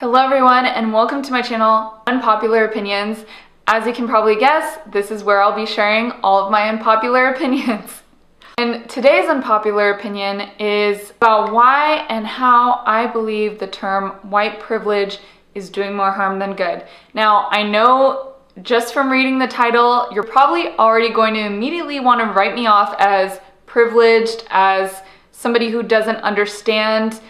Hello everyone and welcome to my channel, Unpopular Opinions. As you can probably guess, this is where I'll be sharing all of my unpopular opinions. And today's unpopular opinion is about why and how I believe the term white privilege is doing more harm than good. Now, I know just from reading the title, you're probably already going to immediately want to write me off as privileged, as somebody who doesn't understand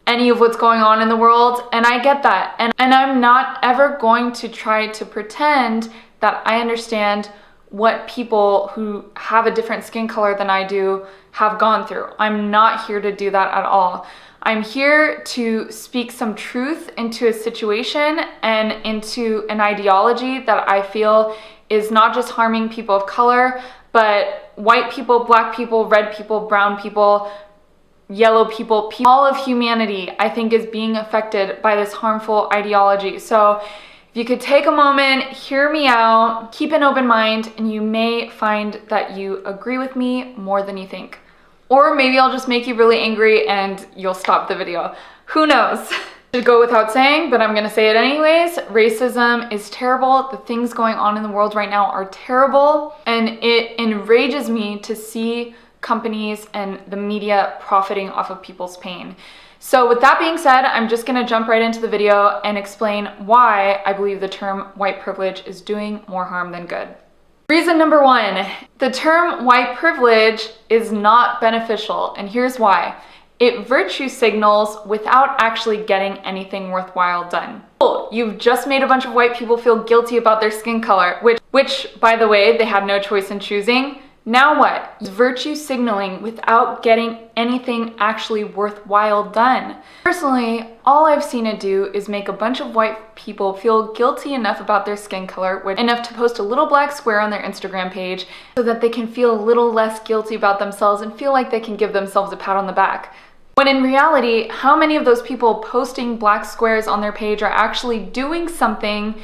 any of what's going on in the world, and I get that. And I'm not ever going to try to pretend that I understand what people who have a different skin color than I do have gone through. I'm not here to do that at all. I'm here to speak some truth into a situation and into an ideology that I feel is not just harming people of color, but white people, black people, red people, brown people, yellow people, all of humanity, I think, is being affected by this harmful ideology. So if you could take a moment, hear me out, keep an open mind, and you may find that you agree with me more than you think. Or maybe I'll just make you really angry and you'll stop the video. Who knows? Should go without saying, but I'm gonna say it anyways. Racism is terrible. The things going on in the world right now are terrible, and it enrages me to see companies and the media profiting off of people's pain. So with that being said, I'm just gonna jump right into the video and explain why I believe the term white privilege is doing more harm than good. Reason number one, the term white privilege is not beneficial, and here's why. It virtue signals without actually getting anything worthwhile done. You've just made a bunch of white people feel guilty about their skin color, which by the way, they had no choice in choosing. Now what? Virtue signaling without getting anything actually worthwhile done. Personally, all I've seen it do is make a bunch of white people feel guilty enough about their skin color, enough to post a little black square on their Instagram page so that they can feel a little less guilty about themselves and feel like they can give themselves a pat on the back. When in reality, how many of those people posting black squares on their page are actually doing something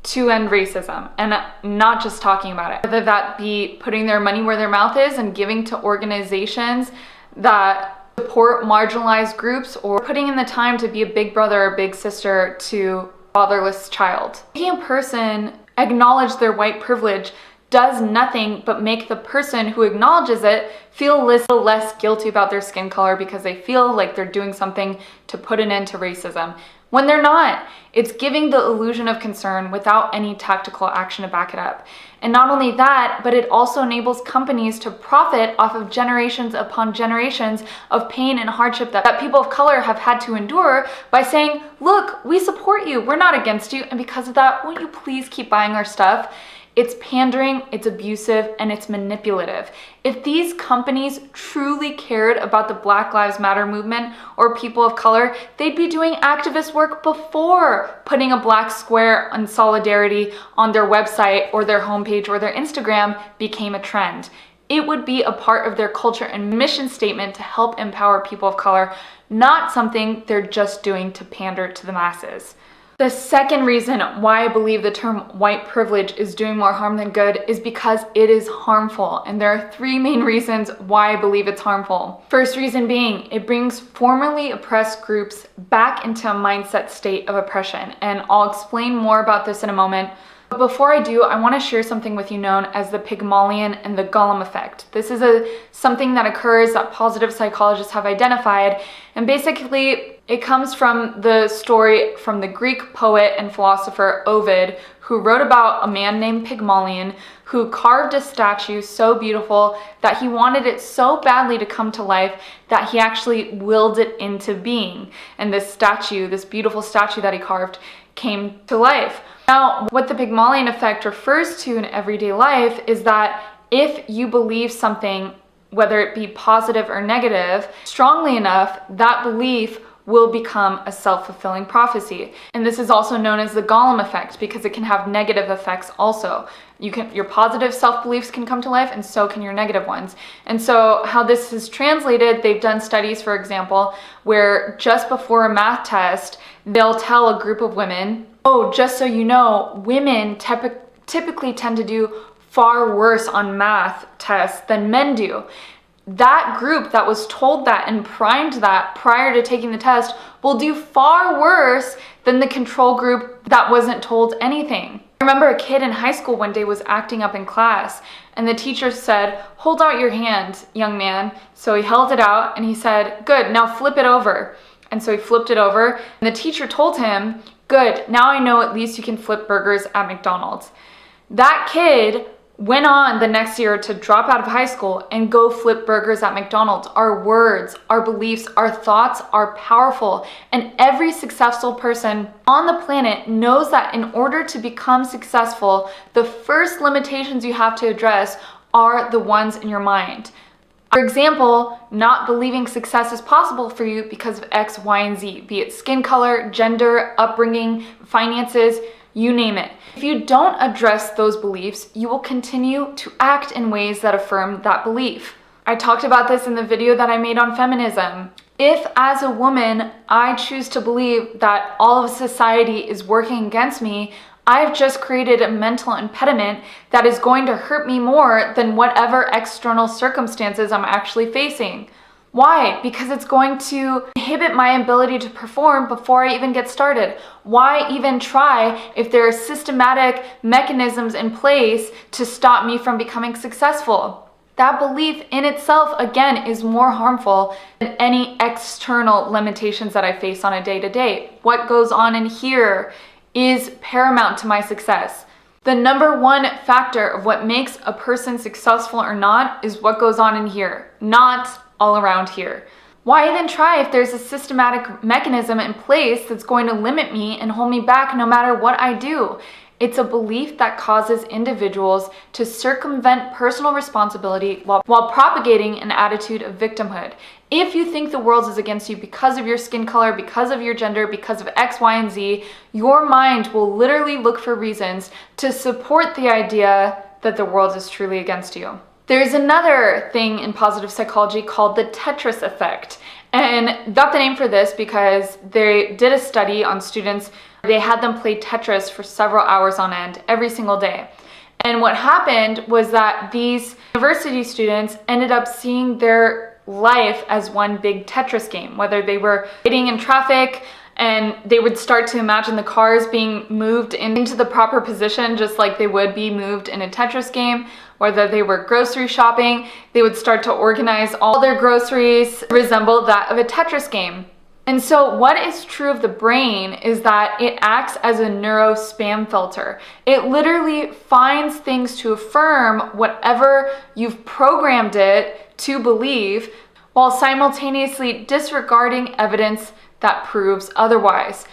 to end racism, and not just talking about it? Whether that be putting their money where their mouth is and giving to organizations that support marginalized groups, or putting in the time to be a big brother or big sister to a fatherless child. Making a person acknowledge their white privilege does nothing but make the person who acknowledges it feel less guilty about their skin color because they feel like they're doing something to put an end to racism, when they're not. It's giving the illusion of concern without any tactical action to back it up. And not only that, but it also enables companies to profit off of generations upon generations of pain and hardship that people of color have had to endure by saying, look, we support you, we're not against you, and because of that, won't you please keep buying our stuff? It's pandering, it's abusive, and it's manipulative. If these companies truly cared about the Black Lives Matter movement or people of color, they'd be doing activist work before putting a black square in solidarity on their website or their homepage or their Instagram became a trend. It would be a part of their culture and mission statement to help empower people of color, not something they're just doing to pander to the masses. The second reason why I believe the term white privilege is doing more harm than good is because it is harmful. And there are three main reasons why I believe it's harmful. First reason being, it brings formerly oppressed groups back into a mindset state of oppression. And I'll explain more about this in a moment. But before I do, I want to share something with you known as the Pygmalion and the Golem effect. This is something that occurs that positive psychologists have identified, and basically it comes from the story from the Greek poet and philosopher Ovid, who wrote about a man named Pygmalion who carved a statue so beautiful that he wanted it so badly to come to life that he actually willed it into being. And this statue, this beautiful statue that he carved, came to life. Now, what the Pygmalion effect refers to in everyday life is that if you believe something, whether it be positive or negative, strongly enough, that belief will become a self-fulfilling prophecy. And this is also known as the Golem effect because it can have negative effects also. Your positive self-beliefs can come to life, and so can your negative ones. And so how this is translated, they've done studies, for example, where just before a math test, they'll tell a group of women, oh, just so you know, women typically tend to do far worse on math tests than men do. that group that was told that and primed that prior to taking the test will do far worse than the control group that wasn't told anything. I remember a kid in high school one day was acting up in class, and the teacher said, "Hold out your hand, young man." So he held it out and he said, "Good, now flip it over." And so he flipped it over, and the teacher told him, "Good, now I know at least you can flip burgers at McDonald's." That kid went on the next year to drop out of high school and go flip burgers at McDonald's. Our words, our beliefs, our thoughts are powerful. And every successful person on the planet knows that in order to become successful, the first limitations you have to address are the ones in your mind. For example, not believing success is possible for you because of X, Y, and Z, be it skin color, gender, upbringing, finances, you name it. If you don't address those beliefs, you will continue to act in ways that affirm that belief. I talked about this in the video that I made on feminism. If, as a woman, I choose to believe that all of society is working against me, I've just created a mental impediment that is going to hurt me more than whatever external circumstances I'm actually facing. Why? Because it's going to inhibit my ability to perform before I even get started. Why even try if there are systematic mechanisms in place to stop me from becoming successful? That belief in itself, again, is more harmful than any external limitations that I face on a day-to-day. What goes on in here is paramount to my success. The number one factor of what makes a person successful or not is what goes on in here, not all around here. Why even try if there's a systematic mechanism in place that's going to limit me and hold me back no matter what I do? It's a belief that causes individuals to circumvent personal responsibility while propagating an attitude of victimhood. If you think the world is against you because of your skin color, because of your gender, because of X, Y, and Z, your mind will literally look for reasons to support the idea that the world is truly against you. There's another thing in positive psychology called the Tetris effect. And got the name for this because they did a study on students. They had them play Tetris for several hours on end every single day. And what happened was that these university students ended up seeing their life as one big Tetris game, whether they were waiting in traffic and they would start to imagine the cars being moved into the proper position just like they would be moved in a Tetris game. Whether they were grocery shopping, they would start to organize all their groceries to resemble that of a Tetris game. And so what is true of the brain is that it acts as a neuro spam filter. It literally finds things to affirm whatever you've programmed it to believe, while simultaneously disregarding evidence that proves otherwise.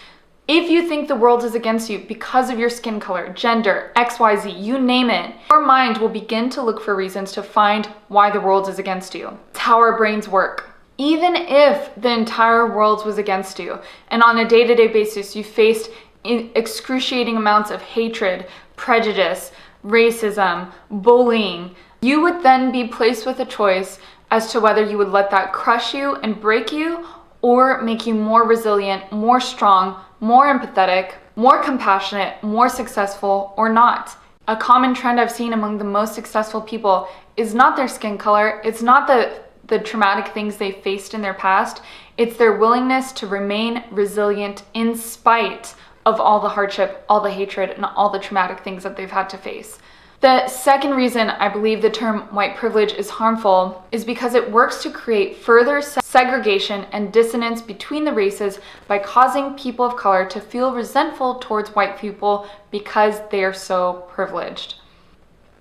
If you think the world is against you because of your skin color, gender, XYZ, you name it, your mind will begin to look for reasons to find why the world is against you. It's how our brains work. Even if the entire world was against you, and on a day-to-day basis you faced excruciating amounts of hatred, prejudice, racism, bullying, you would then be placed with a choice as to whether you would let that crush you and break you or make you more resilient, more strong, more empathetic, more compassionate, more successful, or not. A common trend I've seen among the most successful people is not their skin color, it's not the traumatic things they faced in their past, it's their willingness to remain resilient in spite of all the hardship, all the hatred, and all the traumatic things that they've had to face. The second reason I believe the term white privilege is harmful is because it works to create further segregation and dissonance between the races by causing people of color to feel resentful towards white people because they are so privileged.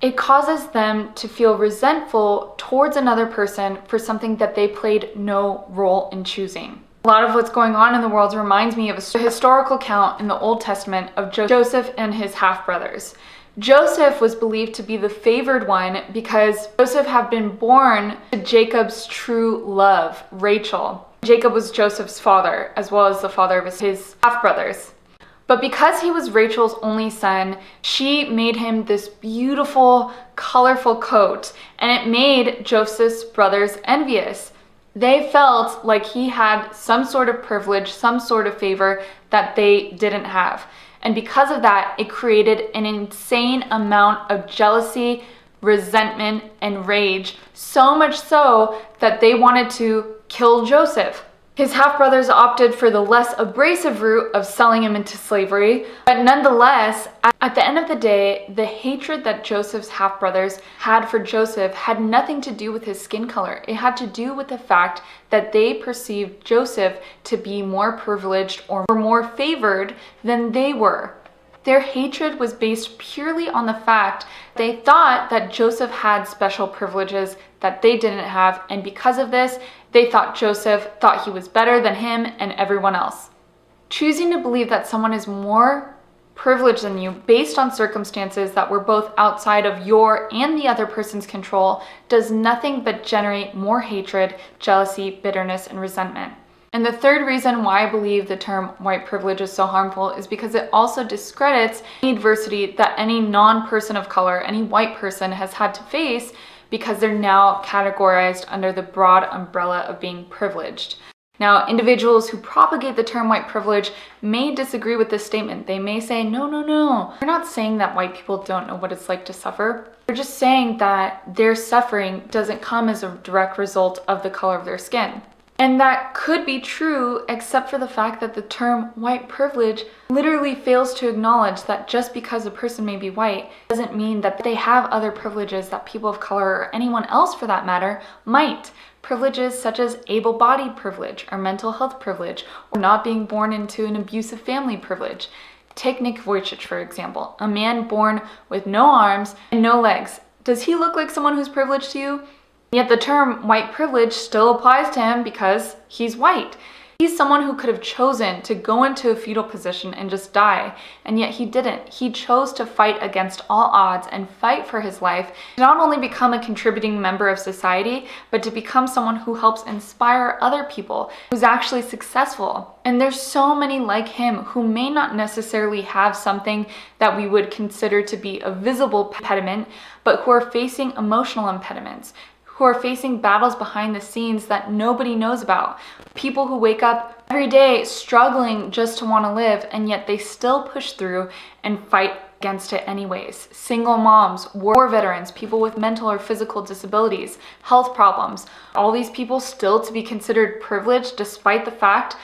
It causes them to feel resentful towards another person for something that they played no role in choosing. A lot of what's going on in the world reminds me of a historical account in the Old Testament of Joseph and his half-brothers. Joseph was believed to be the favored one because Joseph had been born to Jacob's true love, Rachel. Jacob was Joseph's father, as well as the father of his half-brothers. But because he was Rachel's only son, she made him this beautiful, colorful coat, and it made Joseph's brothers envious. They felt like he had some sort of privilege, some sort of favor that they didn't have. And because of that, it created an insane amount of jealousy, resentment, and rage, so much so that they wanted to kill Joseph. His half-brothers opted for the less abrasive route of selling him into slavery, but nonetheless, at the end of the day, the hatred that Joseph's half-brothers had for Joseph had nothing to do with his skin color. It had to do with the fact that they perceived Joseph to be more privileged or more favored than they were. Their hatred was based purely on the fact they thought that Joseph had special privileges that they didn't have, and because of this, they thought Joseph thought he was better than him and everyone else. Choosing to believe that someone is more privileged than you based on circumstances that were both outside of your and the other person's control does nothing but generate more hatred, jealousy, bitterness, and resentment. And the third reason why I believe the term white privilege is so harmful is because it also discredits any adversity that any non-person of color, any white person has had to face because they're now categorized under the broad umbrella of being privileged. Now, individuals who propagate the term white privilege may disagree with this statement. They may say, no. They're not saying that white people don't know what it's like to suffer. They're just saying that their suffering doesn't come as a direct result of the color of their skin. And that could be true, except for the fact that the term white privilege literally fails to acknowledge that just because a person may be white doesn't mean that they have other privileges that people of color or anyone else for that matter might. Privileges such as able-bodied privilege or mental health privilege or not being born into an abusive family privilege. Take Nick Vujicic, for example, a man born with no arms and no legs. Does he look like someone who's privileged to you? Yet the term white privilege still applies to him because he's white. He's someone who could have chosen to go into a fetal position and just die, and yet he didn't. He chose to fight against all odds and fight for his life, to not only become a contributing member of society, but to become someone who helps inspire other people, who's actually successful. And there's so many like him who may not necessarily have something that we would consider to be a visible impediment, but who are facing emotional impediments, who are facing battles behind the scenes that nobody knows about. People who wake up every day struggling just to want to live, and yet they still push through and fight against it anyways. Single moms, war veterans, people with mental or physical disabilities, health problems, all these people still to be considered privileged despite the fact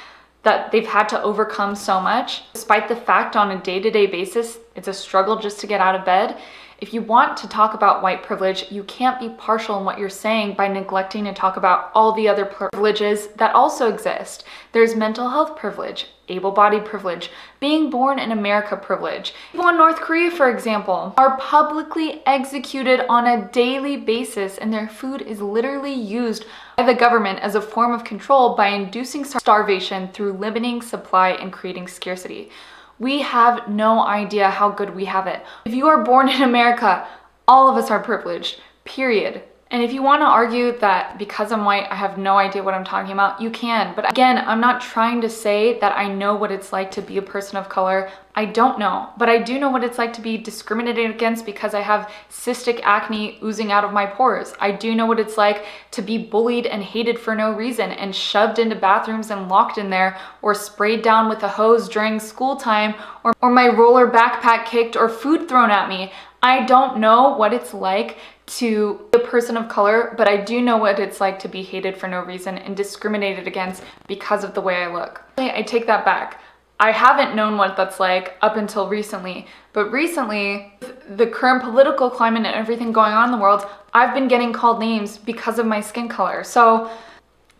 that they've had to overcome so much, despite the fact on a day-to-day basis it's a struggle just to get out of bed. If you want to talk about white privilege, you can't be partial in what you're saying by neglecting to talk about all the other privileges that also exist. There's mental health privilege, able-bodied privilege, being born in America privilege. People in North Korea, for example, are publicly executed on a daily basis, and their food is literally used by the government as a form of control by inducing starvation through limiting supply and creating scarcity. We have no idea how good we have it. If you are born in America, all of us are privileged, period. And if you want to argue that because I'm white, I have no idea what I'm talking about, you can. But again, I'm not trying to say that I know what it's like to be a person of color. I don't know, but I do know what it's like to be discriminated against because I have cystic acne oozing out of my pores. I do know what it's like to be bullied and hated for no reason and shoved into bathrooms and locked in there, or sprayed down with a hose during school time, or my roller backpack kicked or food thrown at me. I don't know what it's like to be a person of color, but I do know what it's like to be hated for no reason and discriminated against because of the way I look. I take that back. I haven't known what that's like up until recently, but recently, the current political climate and everything going on in the world, I've been getting called names because of my skin color. So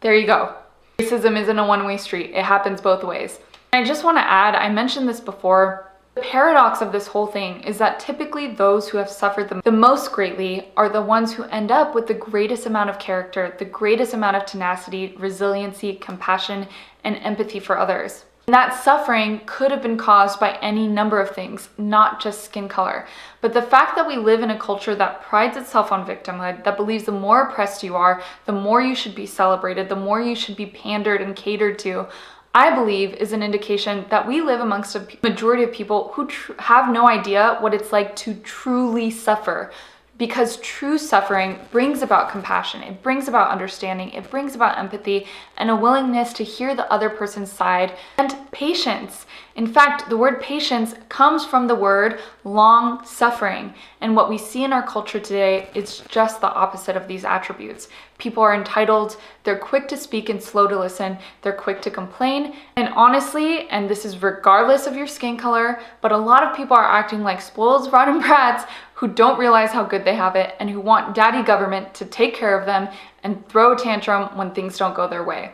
there you go. Racism isn't a one-way street. It happens both ways. And I just want to add, I mentioned this before, the paradox of this whole thing is that typically those who have suffered the most greatly are the ones who end up with the greatest amount of character, the greatest amount of tenacity, resiliency, compassion, and empathy for others. And that suffering could have been caused by any number of things, not just skin color. But the fact that we live in a culture that prides itself on victimhood, that believes the more oppressed you are, the more you should be celebrated, the more you should be pandered and catered to, I believe is an indication that we live amongst a majority of people who have no idea what it's like to truly suffer. because true suffering brings about compassion, it brings about understanding, it brings about empathy, and a willingness to hear the other person's side, and patience. In fact, the word patience comes from the word long suffering, and what we see in our culture today is just the opposite of these attributes. People are entitled, they're quick to speak and slow to listen, they're quick to complain, and honestly, and this is regardless of your skin color, but a lot of people are acting like spoiled, rotten brats who don't realize how good they have it and who want daddy government to take care of them and throw a tantrum when things don't go their way.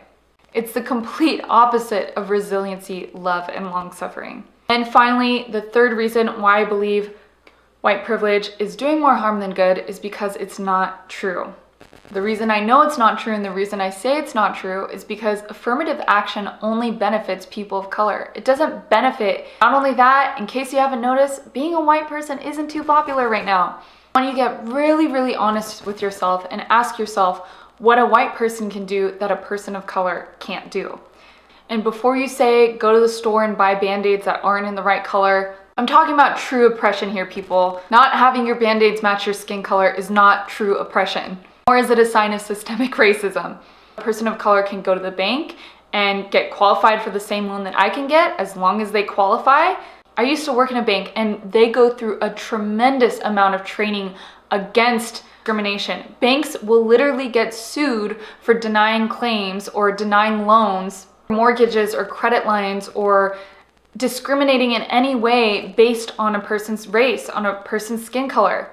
It's the complete opposite of resiliency, love, and long suffering. And finally, the third reason why I believe white privilege is doing more harm than good is because it's not true. The reason I know it's not true and the reason I say it's not true is because affirmative action only benefits people of color. It doesn't benefit, not only that, in case you haven't noticed, being a white person isn't too popular right now. When you get really, really honest with yourself and ask yourself what a white person can do that a person of color can't do. And before you say, go to the store and buy Band-Aids that aren't in the right color, I'm talking about true oppression here, people. Not having your Band-Aids match your skin color is not true oppression. Or is it a sign of systemic racism? A person of color can go to the bank and get qualified for the same loan that I can get as long as they qualify. I used to work in a bank and they go through a tremendous amount of training against discrimination. Banks will literally get sued for denying claims or denying loans, mortgages or credit lines, or discriminating in any way based on a person's race, on a person's skin color.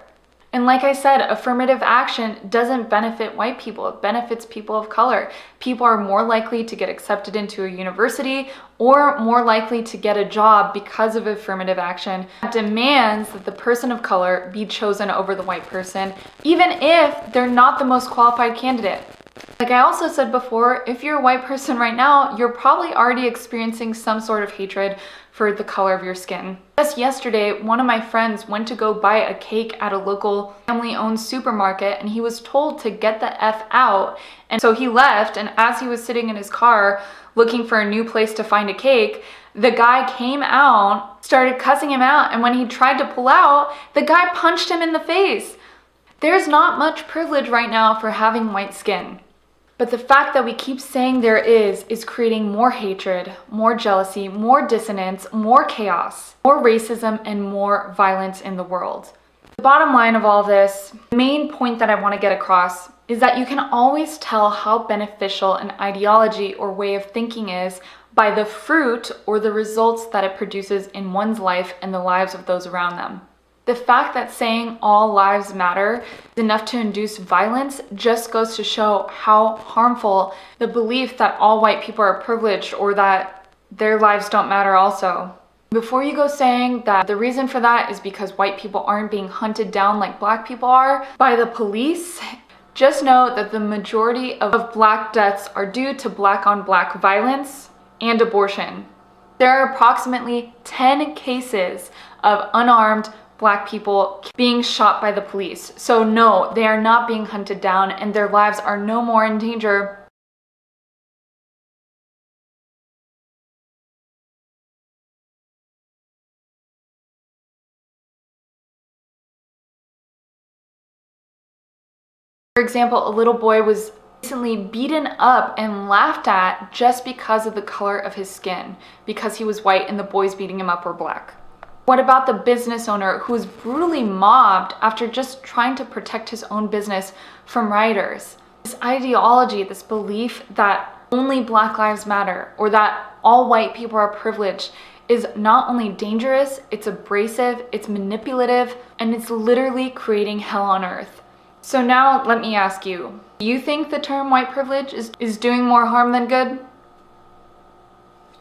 And like I said, affirmative action doesn't benefit white people, it benefits people of color. People are more likely to get accepted into a university or more likely to get a job because of affirmative action. It demands that the person of color be chosen over the white person, even if they're not the most qualified candidate. Like I also said before, if you're a white person right now, you're probably already experiencing some sort of hatred for the color of your skin. Just yesterday, one of my friends went to go buy a cake at a local family-owned supermarket and he was told to get the F out. And so he left, and as he was sitting in his car looking for a new place to find a cake, the guy came out, started cussing him out, and when he tried to pull out, the guy punched him in the face. There's not much privilege right now for having white skin. But the fact that we keep saying there is creating more hatred, more jealousy, more dissonance, more chaos, more racism, and more violence in the world. The bottom line of all this, the main point that I want to get across, is that you can always tell how beneficial an ideology or way of thinking is by the fruit or the results that it produces in one's life and the lives of those around them. The fact that saying all lives matter is enough to induce violence just goes to show how harmful the belief that all white people are privileged or that their lives don't matter also. Before you go saying that the reason for that is because white people aren't being hunted down like black people are by the police, just know that the majority of black deaths are due to black on black violence and abortion. There are approximately 10 cases of unarmed black people being shot by the police. So no, they are not being hunted down and their lives are no more in danger. For example, a little boy was recently beaten up and laughed at just because of the color of his skin, because he was white and the boys beating him up were black. What about the business owner who was brutally mobbed after just trying to protect his own business from rioters? This ideology, this belief that only Black lives matter or that all white people are privileged is not only dangerous, it's abrasive, it's manipulative, and it's literally creating hell on earth. So now let me ask you, do you think the term white privilege is doing more harm than good?